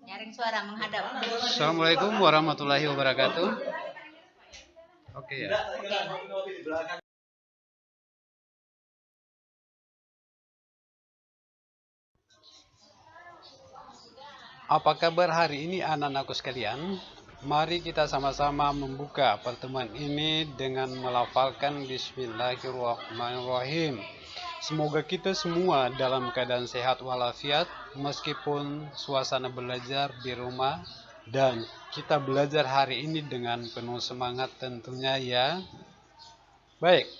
Nyaring suara menghadap. Assalamualaikum warahmatullahi wabarakatuh. Oke ya. Oke. Apa kabar hari ini anak-anakku sekalian? Mari kita sama-sama membuka pertemuan ini dengan melafalkan Bismillahirrahmanirrahim. Semoga kita semua dalam keadaan sehat walafiat meskipun suasana belajar di rumah, dan kita belajar hari ini dengan penuh semangat tentunya ya. Baik,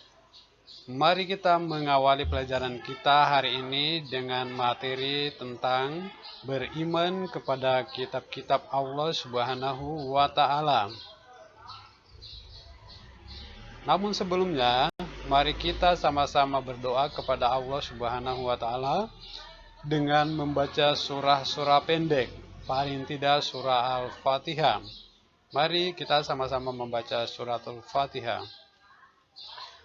mari kita mengawali pelajaran kita hari ini dengan materi tentang beriman kepada kitab-kitab Allah Subhanahu wa Ta'ala. Namun sebelumnya, mari kita sama-sama berdoa kepada Allah Subhanahu wa Ta'ala dengan membaca surah-surah pendek, paling tidak surah Al-Fatihah. Mari kita sama-sama membaca surat Al-Fatihah.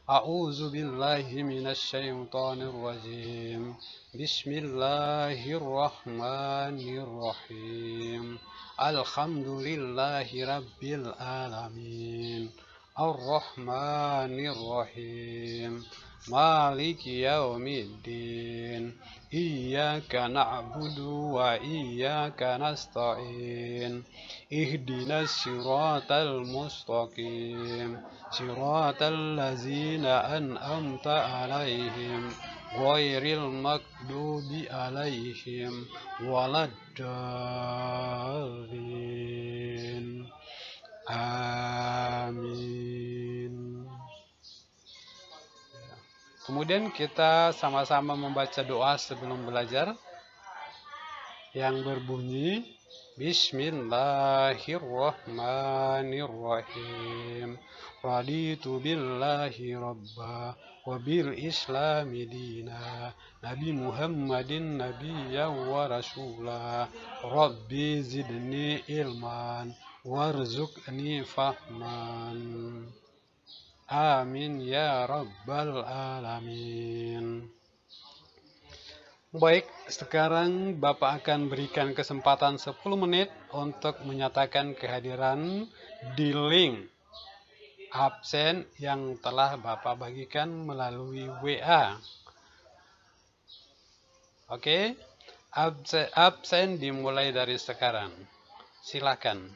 A'udzu billahi minasyaitonir rajim. Bismillahirrahmanirrahim. Alhamdulillahi rabbil alamin. Ar-Rahmanir-Rahim. Maliki yaumiddin. Iyyaka na'budu wa iyyaka nasta'in. Ihdinas siratal mustaqim. Siratal ladzina an'amta 'alaihim ghairil maghdubi 'alaihim waladdallin. Amin. Kemudian kita sama-sama membaca doa sebelum belajar yang berbunyi Bismillahirrahmanirrahim. Raditu billahi rabba wa bil islami dina. Nabi Muhammadin nabiyyan wa rasula. Rabbi zidni ilman warzuqni fahman. Amin ya rabbal alamin. Baik, sekarang Bapak akan berikan kesempatan 10 menit untuk menyatakan kehadiran di link absen yang telah Bapak bagikan melalui WA. Oke, absen dimulai dari sekarang. Silakan.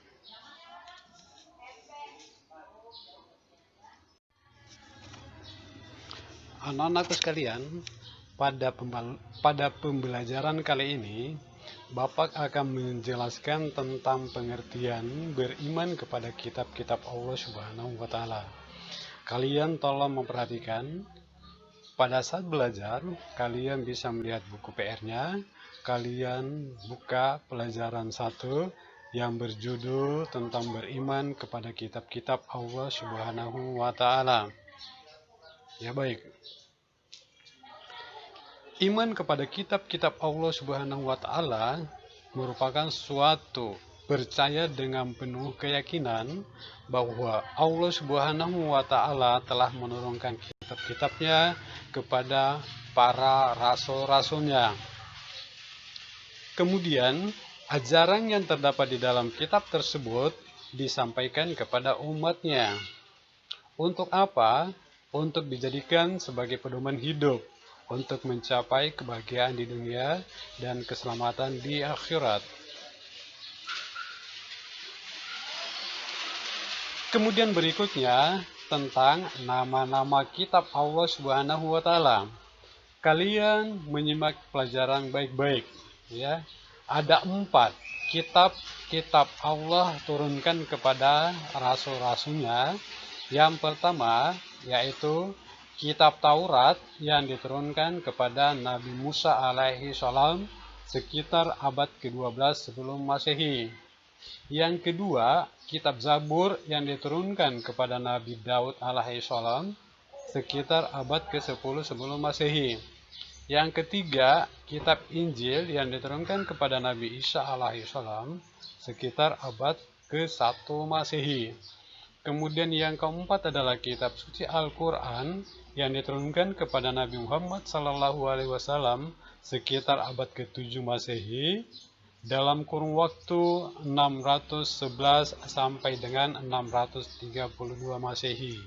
Anak-anakku sekalian, pada pembelajaran kali ini, Bapak akan menjelaskan tentang pengertian beriman kepada kitab-kitab Allah Subhanahu wa Ta'ala. Kalian tolong memperhatikan, pada saat belajar, kalian bisa melihat buku PR-nya, kalian buka pelajaran 1 yang berjudul tentang beriman kepada kitab-kitab Allah Subhanahu wa Ta'ala. Ya baik. Iman kepada kitab-kitab Allah Subhanahu wa Ta'ala merupakan suatu percaya dengan penuh keyakinan bahwa Allah Subhanahu wa Ta'ala telah menurunkan kitab-kitabnya kepada para rasul-rasulnya. Kemudian, ajaran yang terdapat di dalam kitab tersebut disampaikan kepada umatnya. Untuk apa? Untuk dijadikan sebagai pedoman hidup, untuk mencapai kebahagiaan di dunia dan keselamatan di akhirat. Kemudian berikutnya tentang nama-nama kitab Allah Subhanahu wa Ta'ala. Kalian menyimak pelajaran baik-baik ya. Ada 4 kitab Allah turunkan kepada rasul-rasulnya. Yang pertama yaitu kitab Taurat yang diturunkan kepada Nabi Musa alaihi salam sekitar abad ke-12 sebelum Masehi. Yang kedua, kitab Zabur yang diturunkan kepada Nabi Daud alaihi salam sekitar abad ke-10 sebelum Masehi. Yang ketiga, kitab Injil yang diturunkan kepada Nabi Isa alaihi salam sekitar abad ke-1 Masehi. Kemudian yang keempat adalah kitab suci Al-Quran yang diturunkan kepada Nabi Muhammad SAW sekitar abad ke-7 Masehi. dalam kurun waktu 611 sampai dengan 632 Masehi.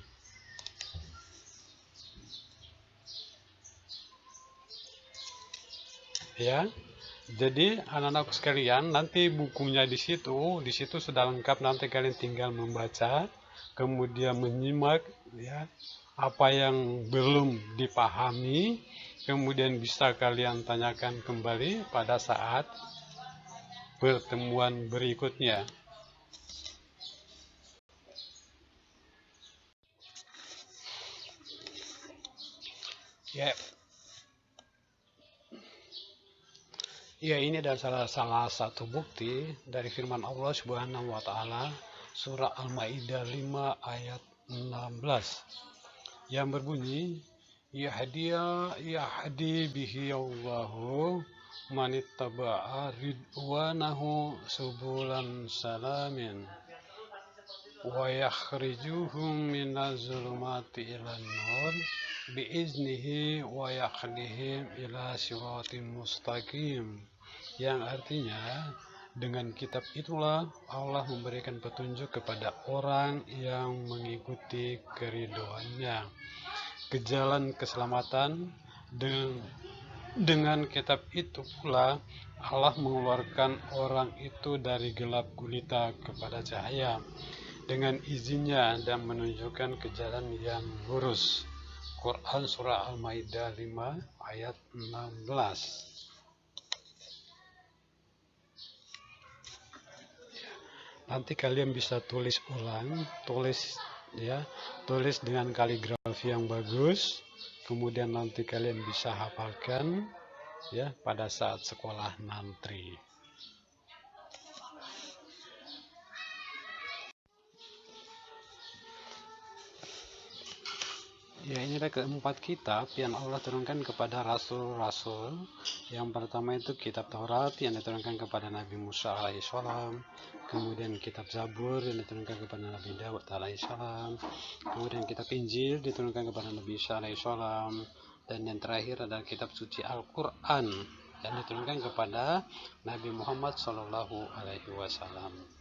Ya, jadi anak-anakku sekalian, nanti bukunya di situ sudah lengkap. Nanti kalian tinggal membaca, kemudian menyimak, ya, apa yang belum dipahami, kemudian bisa kalian tanyakan kembali pada saat pertemuan berikutnya. Ya, ya, ini adalah salah satu bukti dari firman Allah Subhanahu wa taala surah Al-Maidah 5 ayat 16 yang berbunyi, yahdi bihi Allahu manittaba'a ridwanahu subulan salamin wa yakhrijuhum minaz zulumati ilan nur biiznihi wa yahdihim ila siratim mustaqim, yang artinya dengan kitab itulah Allah memberikan petunjuk kepada orang yang mengikuti keridhoannya ke jalan keselamatan. Dengan kitab itu pula Allah mengeluarkan orang itu dari gelap gulita kepada cahaya dengan izinnya dan menunjukkan ke jalan yang lurus. Quran Surah Al-Maidah 5 ayat 16. Nanti kalian bisa tulis ulang, tulis dengan kaligrafi yang bagus, kemudian nanti kalian bisa hafalkan ya pada saat sekolah nanti. Ya, inilah keempat kitab yang Allah turunkan kepada rasul-rasul. Yang pertama itu kitab Taurat yang diturunkan kepada Nabi Musa alaihissalam, kemudian kitab Zabur yang diturunkan kepada Nabi Daud alaihissalam, kemudian kitab Injil diturunkan kepada Nabi Isa alaihissalam, dan yang terakhir adalah kitab suci Al-Quran yang diturunkan kepada Nabi Muhammad Sallallahu Alaihi Wasallam.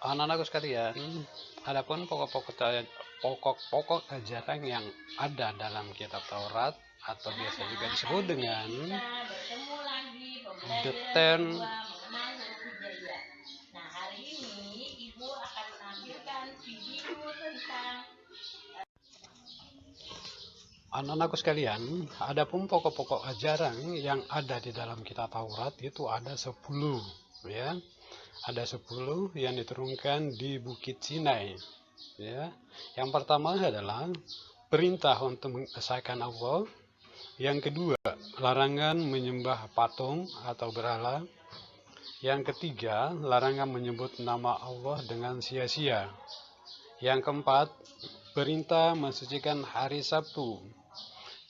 Anak-anakku sekalian, adapun pokok-pokok ajaran yang ada dalam kitab Taurat atau biasa juga disebut dengan the Ten. Nah, hari ini Ibu akan menampilkan video tentang anak-anakku sekalian, adapun pokok-pokok ajaran yang ada di dalam kitab Taurat itu ada 10, ya. Ada 10 yang diturunkan di Bukit Sinai, ya. Yang pertama adalah perintah untuk mengesahkan Allah. Yang kedua, larangan menyembah patung atau berhala. Yang ketiga, larangan menyebut nama Allah dengan sia-sia. Yang keempat, perintah mensucikan hari Sabtu.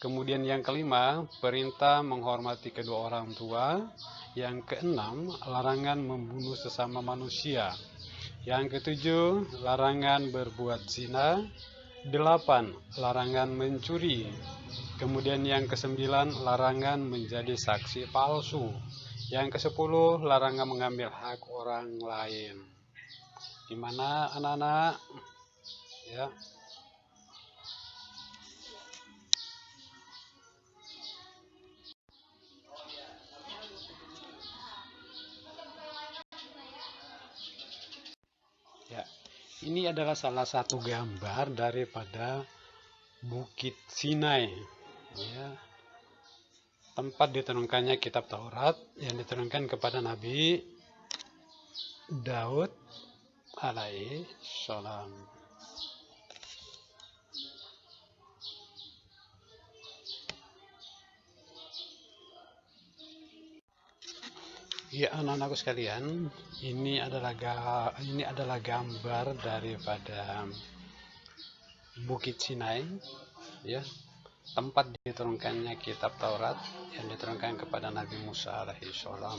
Kemudian yang kelima, perintah menghormati kedua orang tua. Yang keenam, larangan membunuh sesama manusia. Yang ketujuh, larangan berbuat zina. 8, larangan mencuri. Kemudian yang kesembilan, larangan menjadi saksi palsu. Yang ke-10, larangan mengambil hak orang lain. Gimana anak-anak? Ya. Ya, ini adalah salah satu gambar daripada Bukit Sinai, ya, tempat diturunkannya kitab Taurat yang diturunkan kepada Nabi Daud alaihissalam. Ya, anak-anakku sekalian, ini adalah gambar daripada Bukit Sinai, ya, tempat diturunkannya kitab Taurat yang diturunkan kepada Nabi Musa alaihissalam.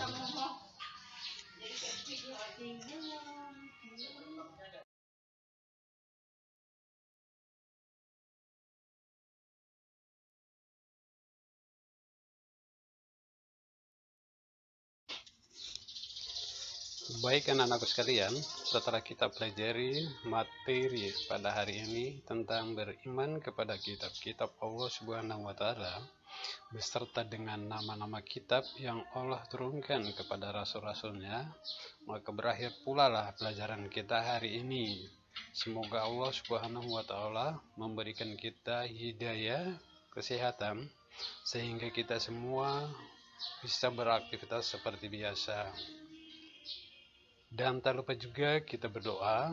Baik anak-anakku sekalian, setelah kita pelajari materi pada hari ini tentang beriman kepada kitab-kitab Allah Subhanahu wa taala beserta dengan nama-nama kitab yang Allah turunkan kepada rasul-rasulnya, maka berakhir pula lah pelajaran kita hari ini. Semoga Allah Subhanahu wa taala memberikan kita hidayah, kesehatan, sehingga kita semua bisa beraktivitas seperti biasa. Dan tak lupa juga kita berdoa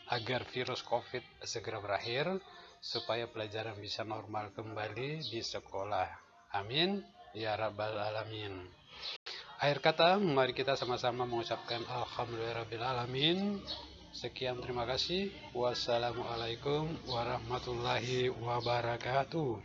agar virus COVID segera berakhir, supaya pelajaran bisa normal kembali di sekolah. Amin ya rabbal alamin. Akhir kata, mari kita sama-sama mengucapkan alhamdulillahirabbil alamin. Sekian, terima kasih. Wassalamualaikum warahmatullahi wabarakatuh.